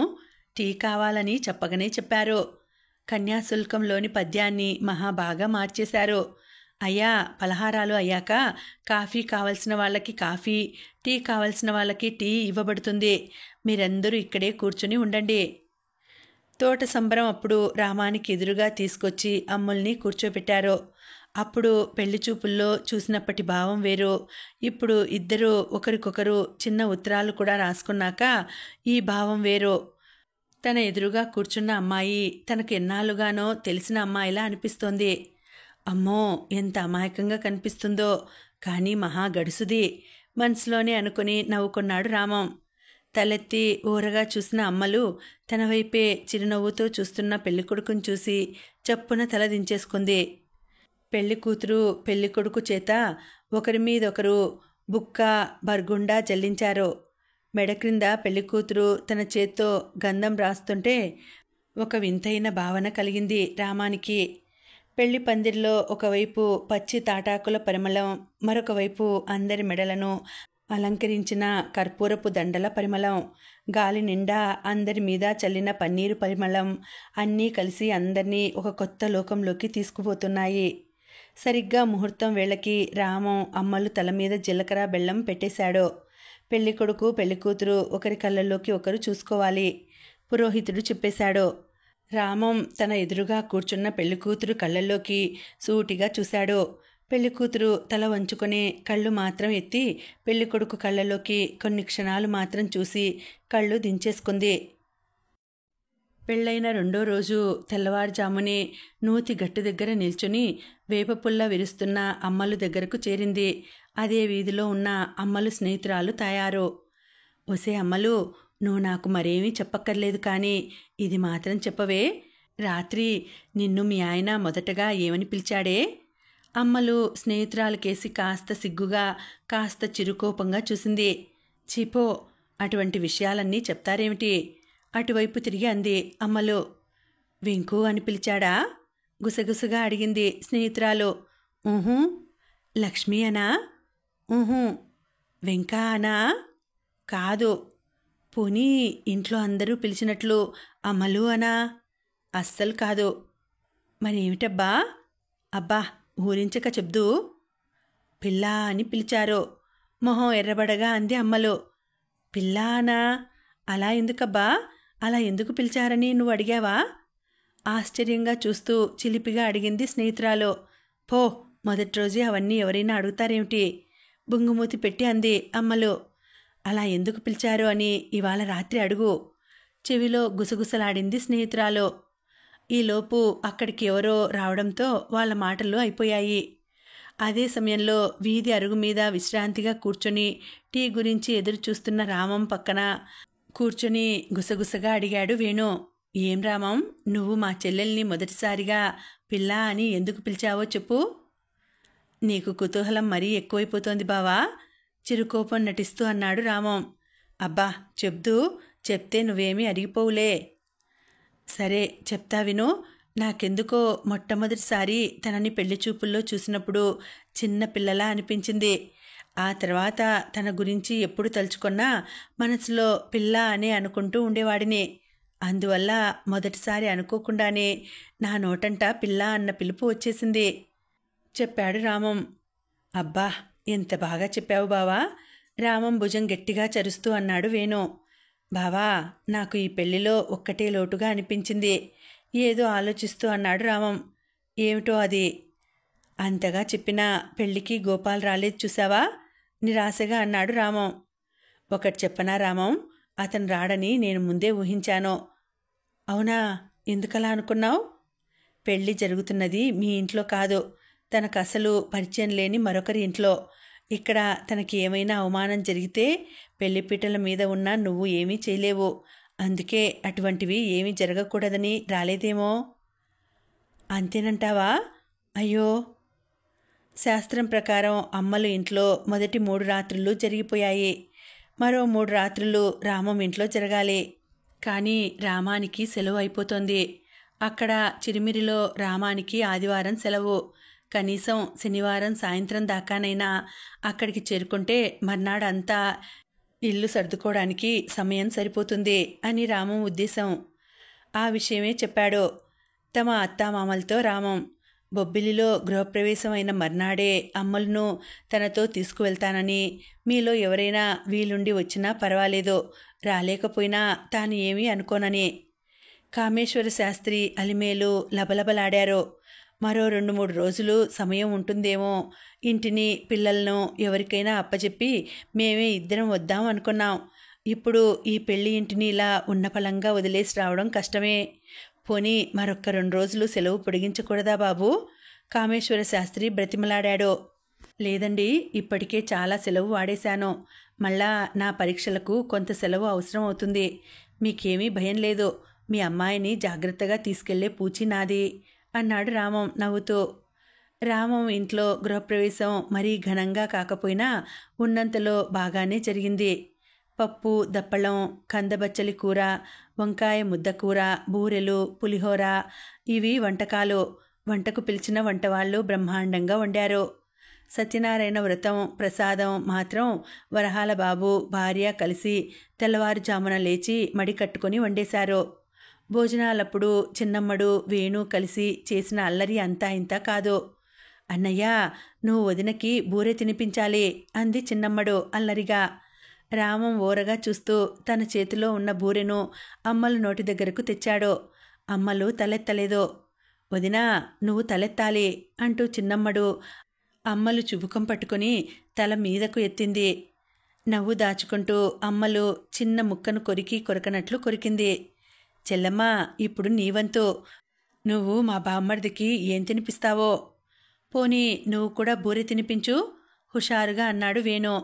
టీ కావాలని చెప్పగానే చెప్పారు. కన్యాశుల్కంలోని పద్యాన్ని మహాబాగా మార్చేశారు. అయ్యా, పలహారాలు అయ్యాక కాఫీ కావలసిన వాళ్ళకి కాఫీ, టీ కావలసిన వాళ్ళకి టీ ఇవ్వబడుతుంది. మీరందరూ ఇక్కడే కూర్చుని ఉండండి. తోట సంబరం అప్పుడు రామానికి ఎదురుగా తీసుకొచ్చి అమ్ముల్ని కూర్చోబెట్టారు. అప్పుడు పెళ్లి చూపుల్లో చూసినప్పటి భావం వేరు. ఇప్పుడు ఇద్దరు ఒకరికొకరు చిన్న ఉత్తరాలు కూడా రాసుకున్నాక ఈ భావం వేరు. తన ఎదురుగా కూర్చున్న అమ్మాయి తనకు ఎన్నాళ్ళుగానో తెలిసిన అమ్మాయిలా అనిపిస్తోంది. అమ్మో, ఎంత అమాయకంగా కనిపిస్తుందో, కానీ మహా గడుసుది మనసులోనే అనుకుని నవ్వుకున్నాడు రామం. తలెత్తి ఊరగా చూసిన అమ్మలు తన వైపే చిరునవ్వుతో చూస్తున్న పెళ్ళికొడుకుని చూసి చప్పున తల దించేసుకుంది. పెళ్లి కూతురు పెళ్లి కొడుకు చేత ఒకరి మీదొకరు బుక్క బర్గుండా జల్లించారు. మెడ క్రింద పెళ్లికూతురు తన చేత్తో గంధం రాస్తుంటే ఒక వింతైన భావన కలిగింది రామానికి. పెళ్లి పందిర్లో ఒకవైపు పచ్చి తాటాకుల పరిమళం, మరొక వైపు అందరి మెడలను అలంకరించిన కర్పూరపు దండల పరిమళం, గాలి నిండా అందరి మీద చల్లిన పన్నీరు పరిమళం అన్నీ కలిసి అందరినీ ఒక కొత్త లోకంలోకి తీసుకుపోతున్నాయి. సరిగ్గా ముహూర్తం వేళకి రామం అమ్మలు తల మీద జీలకర్ర బెల్లం పెట్టేశాడు. పెళ్ళికొడుకు పెళ్ళికూతురు ఒకరి కళ్ళల్లోకి ఒకరు చూసుకోవాలి. పురోహితుడు చెప్పేశాడు. రామం తన ఎదురుగా కూర్చున్న పెళ్ళికూతురు కళ్ళల్లోకి సూటిగా చూశాడు. పెళ్ళికూతురు తల వంచుకొని కళ్ళు మాత్రం ఎత్తి పెళ్ళికొడుకు కళ్ళలోకి కొన్ని క్షణాలు మాత్రం చూసి కళ్ళు దించేసుకుంది. పెళ్ళైన రెండో రోజు తెల్లవారుజామునే నూతి గట్టు దగ్గర నిల్చుని వేపపుల్ల విరుస్తున్న అమ్మలు దగ్గరకు చేరింది. అదే వీధిలో ఉన్న అమ్మలు స్నేహితురాలు తయారు. ఒసే అమ్మలు, నువ్వు నాకు మరేమీ చెప్పక్కర్లేదు, కానీ ఇది మాత్రం చెప్పవే, రాత్రి నిన్ను మీ ఆయన మొదటగా ఏమని పిలిచాడే? అమ్మలు స్నేహితురాలకేసి కాస్త సిగ్గుగా కాస్త చిరుకోపంగా చూసింది. చీపో, అటువంటి విషయాలన్నీ చెప్తారేమిటి? అటువైపు తిరిగి అంది అమ్మలు. వెంకు అని పిలిచాడా? గుసగుసగా అడిగింది స్నేహితురాలు. ఊహూ. లక్ష్మీ అనా? ఊహూ. వెంకా అనా? కాదు. పోనీ ఇంట్లో అందరూ పిలిచినట్లు అమ్మలు అనా? అస్సలు కాదు. మరేమిటబ్బా? అబ్బా, ఊరించక చెప్దూ. పిల్ల అని పిలిచారు. మొహం ఎర్రబడగా అంది అమ్మలు. పిల్ల అనా? అలా ఎందుకబ్బా? అలా ఎందుకు పిలిచారని నువ్వు అడిగావా? ఆశ్చర్యంగా చూస్తూ చిలిపిగా అడిగింది స్నేహితురాలు. పో, మొదటి రోజే అవన్నీ ఎవరైనా అడుగుతారేమిటి? బుంగుమూతి పెట్టి అంది అమ్మలు. అలా ఎందుకు పిలిచారు అని ఇవాళ రాత్రి అడుగు. చెవిలో గుసగుసలాడింది స్నేహితురాలు. ఈలోపు అక్కడికి ఎవరో రావడంతో వాళ్ళ మాటలు అయిపోయాయి. అదే సమయంలో వీధి అరుగు మీద విశ్రాంతిగా కూర్చొని టీ గురించి ఎదురు చూస్తున్న రామం పక్కన కూర్చొని గుసగుసగా అడిగాడు వేణు. ఏం రామం, నువ్వు మా చెల్లెల్ని మొదటిసారిగా పిల్ల అని ఎందుకు పిలిచావో చెప్పు. నీకు కుతూహలం మరీ ఎక్కువైపోతోంది బావా, చిరుకోపం నటిస్తూ అన్నాడు రామం. అబ్బా చెప్దూ, చెప్తే నువ్వేమీ అడిగిపోవులే. సరే చెప్తా విను. నాకెందుకో మొట్టమొదటిసారి తనని పెళ్లి చూపుల్లో చూసినప్పుడు చిన్న పిల్లలా అనిపించింది. ఆ తర్వాత తన గురించి ఎప్పుడు తలుచుకున్నా మనసులో పిల్ల అనే అనుకుంటూ ఉండేవాడిని. అందువల్ల మొదటిసారి అనుకోకుండానే నా నోటంట పిల్ల అన్న పిలుపు వచ్చేసింది చెప్పాడు రామం. అబ్బా, ఎంత బాగా చెప్పావు బావా. రామం భుజం గట్టిగా చరుస్తూ అన్నాడు వేణు. బావా, నాకు ఈ పెళ్లిలో ఒక్కటే లోటుగా అనిపించింది. ఏదో ఆలోచిస్తూ అన్నాడు రామం. ఏమిటో అది? అంతగా చెప్పినా పెళ్ళికి గోపాల్ రాలేదు చూసావా? నిరాశగా అన్నాడు రామం. ఒకటి చెప్పనా రామం, అతను రాడని నేను ముందే ఊహించాను. అవునా? ఎందుకలా అనుకున్నావు? పెళ్ళి జరుగుతున్నది మీ ఇంట్లో కాదు, తనకు అసలు పరిచయం లేని మరొకరి ఇంట్లో. ఇక్కడ తనకి ఏమైనా అవమానం జరిగితే పెళ్లిపీటల మీద ఉన్న నువ్వు ఏమీ చేయలేవు. అందుకే అటువంటివి ఏమీ జరగకూడదని రాలేదేమో. అంతేనంటావా? అయ్యో, శాస్త్రం ప్రకారం అమ్మలు ఇంట్లో మొదటి 3 రాత్రులు జరిగిపోయాయి. మరో 3 రాత్రులు రామం ఇంట్లో జరగాలి. కానీ రామానికి సెలవు అయిపోతుంది. అక్కడ చిరిమిరిలో రామానికి ఆదివారం సెలవు. కనీసం శనివారం సాయంత్రం దాకానైనా అక్కడికి చేరుకుంటే మర్నాడంతా ఇల్లు సర్దుకోవడానికి సమయం సరిపోతుంది అని రామం ఉద్దేశం. ఆ విషయమే చెప్పాడు తమ అత్తామామలతో రామం. బొబ్బిలిలో గృహప్రవేశం అయిన మర్నాడే అమ్మలను తనతో తీసుకువెళ్తానని, మీలో ఎవరైనా వీలుండి వచ్చినా పర్వాలేదు, రాలేకపోయినా తాను ఏమీ అనుకోనని. కామేశ్వర శాస్త్రి అలిమేలు లబలబలాడారు. మరో 2-3 రోజులు సమయం ఉంటుందేమో, ఇంటిని పిల్లలను ఎవరికైనా అప్పచెప్పి మేమే ఇద్దరం వద్దాం అనుకున్నాం. ఇప్పుడు ఈ పెళ్లి ఇంటిని ఇలా ఉన్నపలంగా వదిలేసి రావడం కష్టమే. పోనీ మరొక్క 2 రోజులు సెలవు పొడిగించకూడదా బాబూ? కామేశ్వర శాస్త్రి బ్రతిమలాడాడు. లేదండి, ఇప్పటికే చాలా సెలవు వాడేశాను. మళ్ళా నా పరీక్షలకు కొంత సెలవు అవసరం అవుతుంది. మీకేమీ భయం లేదు. మీ అమ్మాయిని జాగ్రత్తగా తీసుకెళ్లే పూచి నాది అన్నాడు రామం నవ్వుతూ. రామం ఇంట్లో గృహప్రవేశం మరీ ఘనంగా కాకపోయినా ఉన్నంతలో బాగానే జరిగింది. పప్పు, దప్పడం, కందబచ్చలి కూర, వంకాయ ముద్దకూర, బూరెలు, పులిహోర ఇవి వంటకాలు. వంటకు పిలిచిన వంటవాళ్ళు బ్రహ్మాండంగా వండారు. సత్యనారాయణ వ్రతం ప్రసాదం మాత్రం వరహాల బాబు భార్య కలిసి తెల్లవారుజామున లేచి మడి కట్టుకొని వండేశారు. భోజనాలప్పుడు చిన్నమ్మడు వేణు కలిసి చేసిన అల్లరి అంతా ఇంతా కాదు. అన్నయ్య, నువ్వు వదినకి బూరె తినిపించాలి అంది చిన్నమ్మడు అల్లరిగా. రామం ఓరగా చూస్తూ తన చేతిలో ఉన్న బూరెను అమ్మలు నోటి దగ్గరకు తెచ్చాడు. అమ్మలు తలెత్తలేదు. వదినా, నువ్వు తలెత్తాలి అంటూ చిన్నమ్మడు అమ్మలు చుబుకం పట్టుకుని తల మీదకు ఎత్తింది. నవ్వు దాచుకుంటూ అమ్మలు చిన్న ముక్కను కొరకనట్లు కొరికింది. చెల్లమ్మ, ఇప్పుడు నీవంతు. నువ్వు మా బామ్మర్దికి ఏం తినిపిస్తావో. పోనీ నువ్వు కూడా బూరె తినిపించు హుషారుగా అన్నాడు వేణు.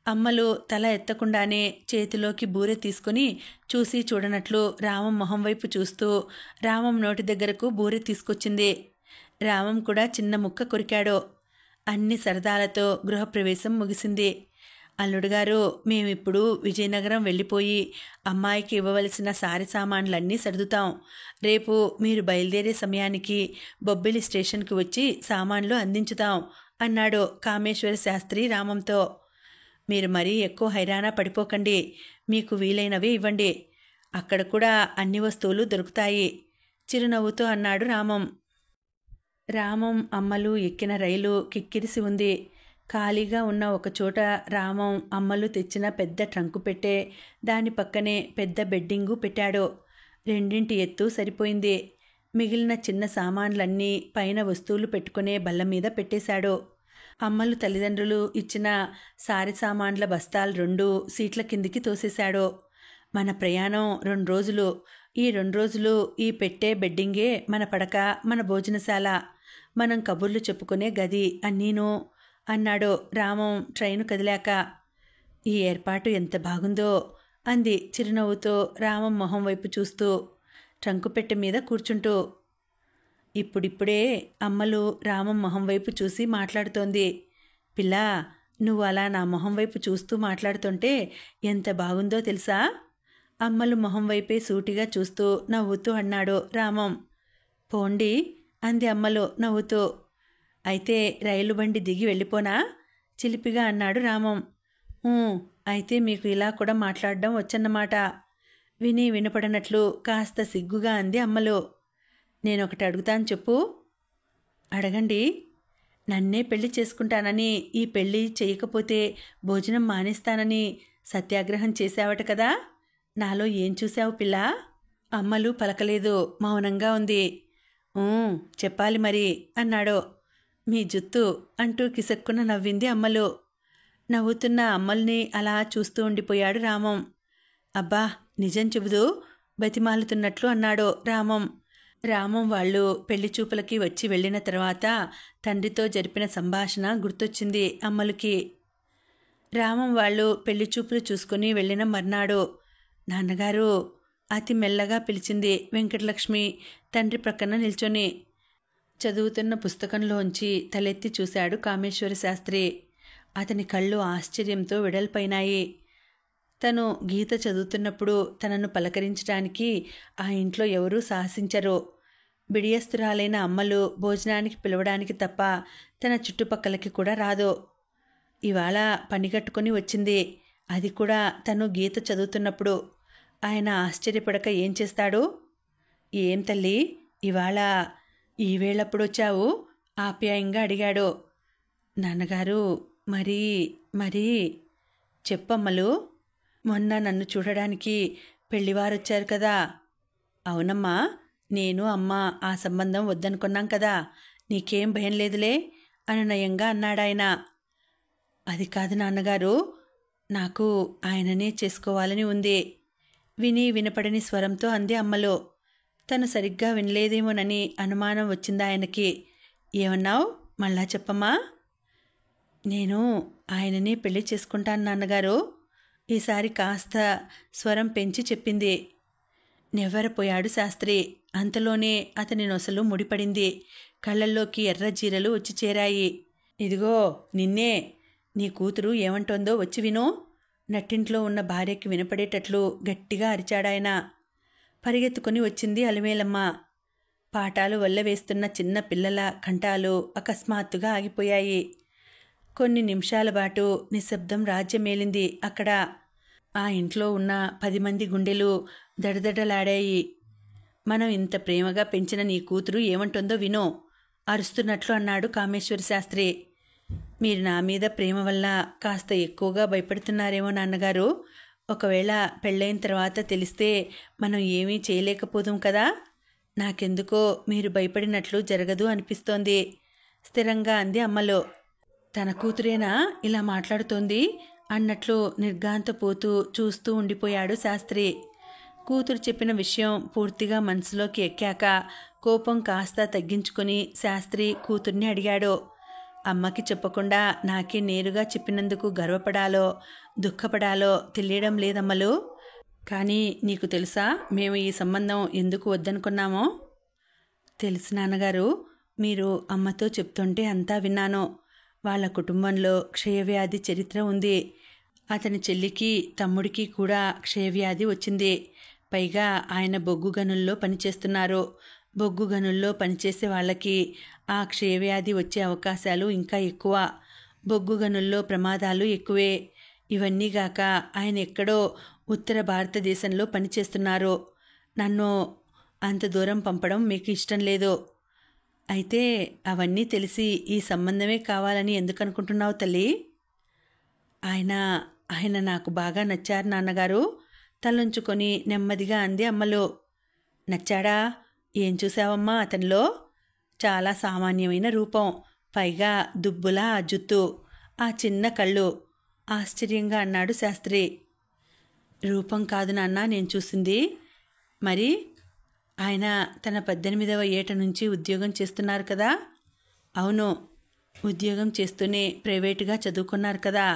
అమ్మలు తల ఎత్తకుండానే చేతిలోకి బూరె తీసుకుని చూసి చూడనట్లు రామం మొహం వైపు చూస్తూ రామం నోటి దగ్గరకు బూరె తీసుకొచ్చింది. రామం కూడా చిన్న ముక్క కొరికాడు. అన్ని సరదాలతో గృహప్రవేశం ముగిసింది. అల్లుడుగారు, మేమిప్పుడు విజయనగరం వెళ్ళిపోయి అమ్మాయికి ఇవ్వవలసిన సారి సామాన్లన్నీ సర్దుతాం. రేపు మీరు బయలుదేరే సమయానికి బొబ్బిలి స్టేషన్కి వచ్చి సామాన్లు అందించుతాం అన్నాడు కామేశ్వర శాస్త్రి రామంతో. మీరు మరీ ఎక్కువ హైరాణ పడిపోకండి. మీకు వీలైనవే ఇవ్వండి. అక్కడ కూడా అన్ని వస్తువులు దొరుకుతాయి చిరునవ్వుతో అన్నాడు రామం. రామం అమ్మలు ఎక్కిన రైలు కిక్కిరిసి ఉంది. ఖాళీగా ఉన్న ఒకచోట రామం అమ్మలు తెచ్చిన పెద్ద ట్రంకు పెట్టే, దాని పక్కనే పెద్ద బెడ్డింగు పెట్టాడు. 2 ఎత్తు సరిపోయింది. మిగిలిన చిన్న సామాన్లన్నీ పైన వస్తువులు పెట్టుకునే బల్ల మీద పెట్టేశాడు. అమ్మలు తల్లిదండ్రులు ఇచ్చిన సారి సామాన్ల బస్తాలు 2 సీట్ల కిందికి తోసేశాడు. మన ప్రయాణం 2 రోజులు. ఈ 2 రోజులు ఈ పెట్టే బెడ్డింగే మన పడక, మన భోజనశాల, మనం కబుర్లు చెప్పుకునే గది అన్నీను అన్నాడు రామం ట్రైను కదిలాక. ఈ ఏర్పాటు ఎంత బాగుందో అంది చిరునవ్వుతో రామం మొహం వైపు చూస్తూ ట్రంకు పెట్టె మీద కూర్చుంటూ. ఇప్పుడిప్పుడే అమ్మలు రామం మొహం వైపు చూసి మాట్లాడుతోంది. పిల్లా, నువ్వు అలా నా మొహం వైపు చూస్తూ మాట్లాడుతుంటే ఎంత బాగుందో తెలుసా? అమ్మలు మొహం వైపే సూటిగా చూస్తూ నవ్వుతూ అన్నాడు రామం. పోండి అంది అమ్మలు నవ్వుతూ. అయితే రైలు బండి దిగి వెళ్ళిపోనా చిలిపిగా అన్నాడు రామం. అయితే మీకు ఇలా కూడా మాట్లాడడం వచ్చన్నమాట విని వినపడనట్లు కాస్త సిగ్గుగా అంది అమ్మలు. నేనొకటి అడుగుతాను చెప్పు. అడగండి. నన్నే పెళ్లి చేసుకుంటానని, ఈ పెళ్లి చేయకపోతే భోజనం మానేస్తానని సత్యాగ్రహం చేశావట కదా. నాలో ఏం చూశావు పిల్లా అమ్మలు పలకలేదు, మౌనంగా ఉంది. చెప్పాలి మరి అన్నాడు. మీ జుత్తు అంటూ కిసక్కున నవ్వింది అమ్మలు. నవ్వుతున్న అమ్మల్ని అలా చూస్తూ ఉండిపోయాడు రామం. అబ్బా, నిజం చెబుదు బతిమాలుతున్నట్లు అన్నాడు రామం. రామం వాళ్ళు పెళ్లి చూపులకి వచ్చి వెళ్ళిన తర్వాత తండ్రితో జరిపిన సంభాషణ గుర్తొచ్చింది అమ్మలకి. రామం వాళ్ళు పెళ్లి చూపులు చూసుకుని వెళ్ళిన మర్నాడు, నాన్నగారు అతి మెల్లగా పిలిచింది వెంకటలక్ష్మి తండ్రి ప్రక్కన నిల్చొని. చదువుతున్న పుస్తకంలోంచి తలెత్తి చూశాడు కామేశ్వర శాస్త్రి. అతని కళ్ళు ఆశ్చర్యంతో వెడల్పైనాయి. తను గీత చదువుతున్నప్పుడు తనను పలకరించడానికి ఆ ఇంట్లో ఎవరూ సాహసించరు. బిడియస్తురాలైన అమ్మలు భోజనానికి పిలవడానికి తప్ప తన చుట్టుపక్కలకి కూడా రాదు. ఇవాళ పనిగట్టుకొని వచ్చింది, అది కూడా తను గీత చదువుతున్నప్పుడు. ఆయన ఆశ్చర్యపడక ఏం చేస్తాడు? ఏం తల్లి, ఇవాళ ఈ వేళప్పుడొచ్చావు ఆప్యాయంగా అడిగాడు. నాన్నగారు మరి చెప్పమ్మలు, మొన్న నన్ను చూడడానికి పెళ్లివారొచ్చారు కదా. అవునమ్మా, నేను అమ్మ ఆ సంబంధం వద్దనుకున్నాం కదా, నీకేం భయం లేదులే అనునయంగా అన్నాడాయన. అది కాదు నాన్నగారు, నాకు ఆయననే చేసుకోవాలని ఉంది విని వినపడని స్వరంతో అంది అమ్మలో. తను సరిగ్గా వినలేదేమోనని అనుమానం వచ్చింది ఆయనకి. ఏమన్నావు, మళ్ళా చెప్పమ్మా. నేను ఆయననే పెళ్లి చేసుకుంటాను నాన్నగారు, ఈసారి కాస్త స్వరం పెంచి చెప్పింది. నెవ్వరపోయాడు శాస్త్రి. అంతలోనే అతని నొసలు ముడిపడింది. కళ్ళల్లోకి ఎర్ర జీరలు వచ్చి చేరాయి. ఇదిగో నిన్నే, నీ కూతురు ఏమంటోందో వచ్చి విను. నట్టింట్లో ఉన్న భార్యకి వినపడేటట్లు గట్టిగా అరిచాడాయన. పరిగెత్తుకుని వచ్చింది అలిమేలమ్మ. పాఠాలు వల్లవేస్తున్న చిన్న పిల్లల కంఠాలు అకస్మాత్తుగా ఆగిపోయాయి. కొన్ని నిమిషాల పాటు నిశ్శబ్దం రాజ్యమేలింది అక్కడ. ఆ ఇంట్లో ఉన్న 10 మంది గుండెలు దడదడలాడాయి. మనం ఇంత ప్రేమగా పెంచిన నీ కూతురు ఏమంటుందో వినో అరుస్తున్నట్లు అన్నాడు కామేశ్వర శాస్త్రి. మీరు నా మీద ప్రేమ వల్ల కాస్త ఎక్కువగా భయపడుతున్నారేమో నాన్నగారు. ఒకవేళ పెళ్ళైన తర్వాత తెలిస్తే మనం ఏమీ చేయలేకపోదాం కదా. నాకెందుకో మీరు భయపడినట్లు జరగదు అనిపిస్తోంది స్థిరంగా అంది అమ్మలో. తన కూతురేనా ఇలా మాట్లాడుతోంది అన్నట్లు నిర్ఘాంతపోతూ చూస్తూ ఉండిపోయాడు శాస్త్రి. కూతురు చెప్పిన విషయం పూర్తిగా మనసులోకి ఎక్కాక కోపం కాస్త తగ్గించుకొని శాస్త్రి కూతుర్ని అడిగాడు. అమ్మకి చెప్పకుండా నాకే నేరుగా చెప్పినందుకు గర్వపడాలో దుఃఖపడాలో తెలియడం లేదమ్మలు. కానీ నీకు తెలుసా మేము ఈ సంబంధం ఎందుకు వద్దనుకున్నామో? తెలుసు నాన్నగారు, మీరు అమ్మతో చెప్తుంటే అంతా విన్నాను. వాళ్ళ కుటుంబంలో క్షయవ్యాధి చరిత్ర ఉంది. అతని చెల్లికి తమ్ముడికి కూడా క్షయవ్యాధి వచ్చింది. పైగా ఆయన బొగ్గు గనుల్లో పనిచేస్తున్నారు. బొగ్గు గనుల్లో పనిచేసే వాళ్ళకి ఆ క్షయవ్యాధి వచ్చే అవకాశాలు ఇంకా ఎక్కువ. బొగ్గు గనుల్లో ప్రమాదాలు ఎక్కువే. ఇవన్నీ గాక ఆయన ఎక్కడో ఉత్తర భారతదేశంలో పనిచేస్తున్నారు. నన్ను అంత దూరం పంపడం మీకు ఇష్టం లేదు. అయితే అవన్నీ తెలిసి ఈ సంబంధమే కావాలని ఎందుకు అనుకుంటున్నావు తల్లి? ఆయన నాకు బాగా నచ్చారు నాన్నగారు, తలంచుకొని నెమ్మదిగా అంది అమ్మలో. నచ్చాడా? ఏం చూసావమ్మా అతనిలో? చాలా సామాన్యమైన రూపం, పైగా దుబ్బులా ఆ జుత్తు, ఆ చిన్న కళ్ళు ఆశ్చర్యంగా అన్నాడు శాస్త్రి. రూపం కాదు నాన్న నేను చూసింది. మరి ఆయన తన 18వ ఏట నుంచి ఉద్యోగం చేస్తున్నారు కదా? అవును. ఉద్యోగం చేస్తూనే ప్రైవేటుగా చదువుకున్నారు కదా?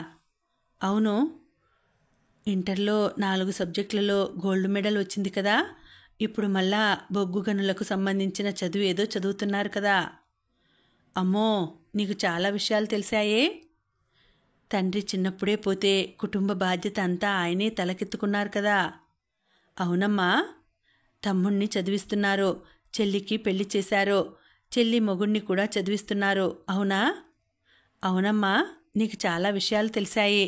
అవును. ఇంటర్లో 4 సబ్జెక్టులలో గోల్డ్ మెడల్ వచ్చింది కదా? ఇప్పుడు మళ్ళా బొగ్గు గనులకు సంబంధించిన చదువు ఏదో చదువుతున్నారు కదా? అమ్మో, నీకు చాలా విషయాలు తెలిసాయే. తండ్రి చిన్నప్పుడే పోతే కుటుంబ బాధ్యత అంతా ఆయనే తలకెత్తుకున్నారు కదా? అవునమ్మా. తమ్ముణ్ణి చదివిస్తున్నారు, చెల్లికి పెళ్లి చేశారు, చెల్లి మొగుణ్ణి కూడా చదివిస్తున్నారు. అవునా? అవునమ్మా, నీకు చాలా విషయాలు తెలిసాయి.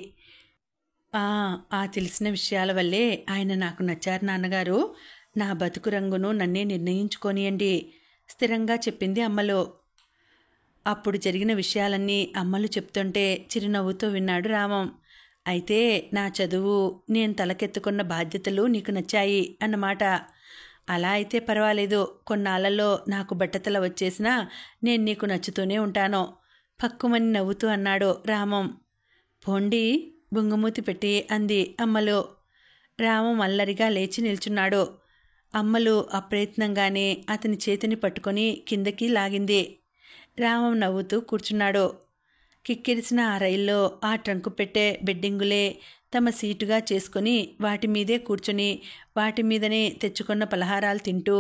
ఆ తెలిసిన విషయాల వల్లే ఆయన నాకు నచ్చారు నాన్నగారు. నా బతుకు రంగును నన్నే నిర్ణయించుకోనియండి స్థిరంగా చెప్పింది అమ్మలో. అప్పుడు జరిగిన విషయాలన్నీ అమ్మలు చెప్తుంటే చిరునవ్వుతో విన్నాడు రామం. అయితే నా చదువు, నేను తలకెత్తుకున్న బాధ్యతలు నీకు నచ్చాయి అన్నమాట. అలా అయితే పర్వాలేదు, కొన్నాళ్లలో నాకు బట్టతల వచ్చేసినా నేను నీకు నచ్చుతూనే ఉంటాను పక్కుమని నవ్వుతూ అన్నాడు రామం. పోండి, బుంగమూతి పెట్టి అంది అమ్మలు. రామం అల్లరిగా లేచి నిల్చున్నాడు. అమ్మలు అప్రయత్నంగానే అతని చేతిని పట్టుకొని కిందకి లాగింది. రామం నవ్వుతూ కూర్చున్నాడు. కిక్కిరిసిన ఆ రైల్లో ఆ ట్రంకు పెట్టే బెడ్డింగులే తమ సీటుగా చేసుకుని వాటి మీదే కూర్చుని వాటి మీదనే తెచ్చుకున్న పలహారాలు తింటూ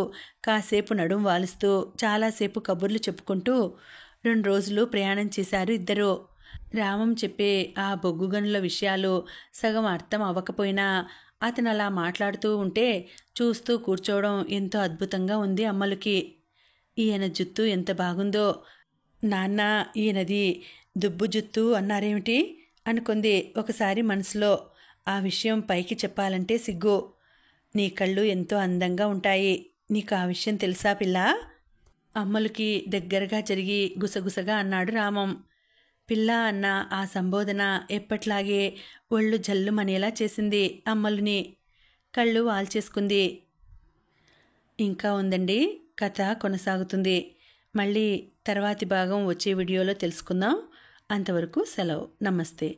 కాసేపు నడుం వాలుస్తూ చాలాసేపు కబుర్లు చెప్పుకుంటూ 2 రోజులు ప్రయాణం చేశారు ఇద్దరు. రామం చెప్పే ఆ బొగ్గుగనుల విషయాలు సగం అర్థం అవ్వకపోయినా అతను అలా మాట్లాడుతూ ఉంటే చూస్తూ కూర్చోవడం ఎంతో అద్భుతంగా ఉంది అమ్మలకి. ఈయన జుత్తు ఎంత బాగుందో, నాన్న ఈయనది దుబ్బు జుత్తు అన్నారేమిటి అనుకుంది ఒకసారి మనసులో. ఆ విషయం పైకి చెప్పాలంటే సిగ్గు. నీ కళ్ళు ఎంతో అందంగా ఉంటాయి, నీకు ఆ విషయం తెలుసా పిల్లా? అమ్మలకి దగ్గరగా జరిగి గుసగుసగా అన్నాడు రామం. పిల్ల అన్న ఆ సంబోధన ఎప్పట్లాగే ఒళ్ళు జల్లుమనేలా చేసింది అమ్మలుని. కళ్ళు వాల్చేసుకుంది. ఇంకా ఉందండి, కథ కొనసాగుతుంది. మళ్ళీ తర్వాతి భాగం వచ్చే వీడియోలో తెలుసుకుందాం. అంతవరకు సెలవు. నమస్తే.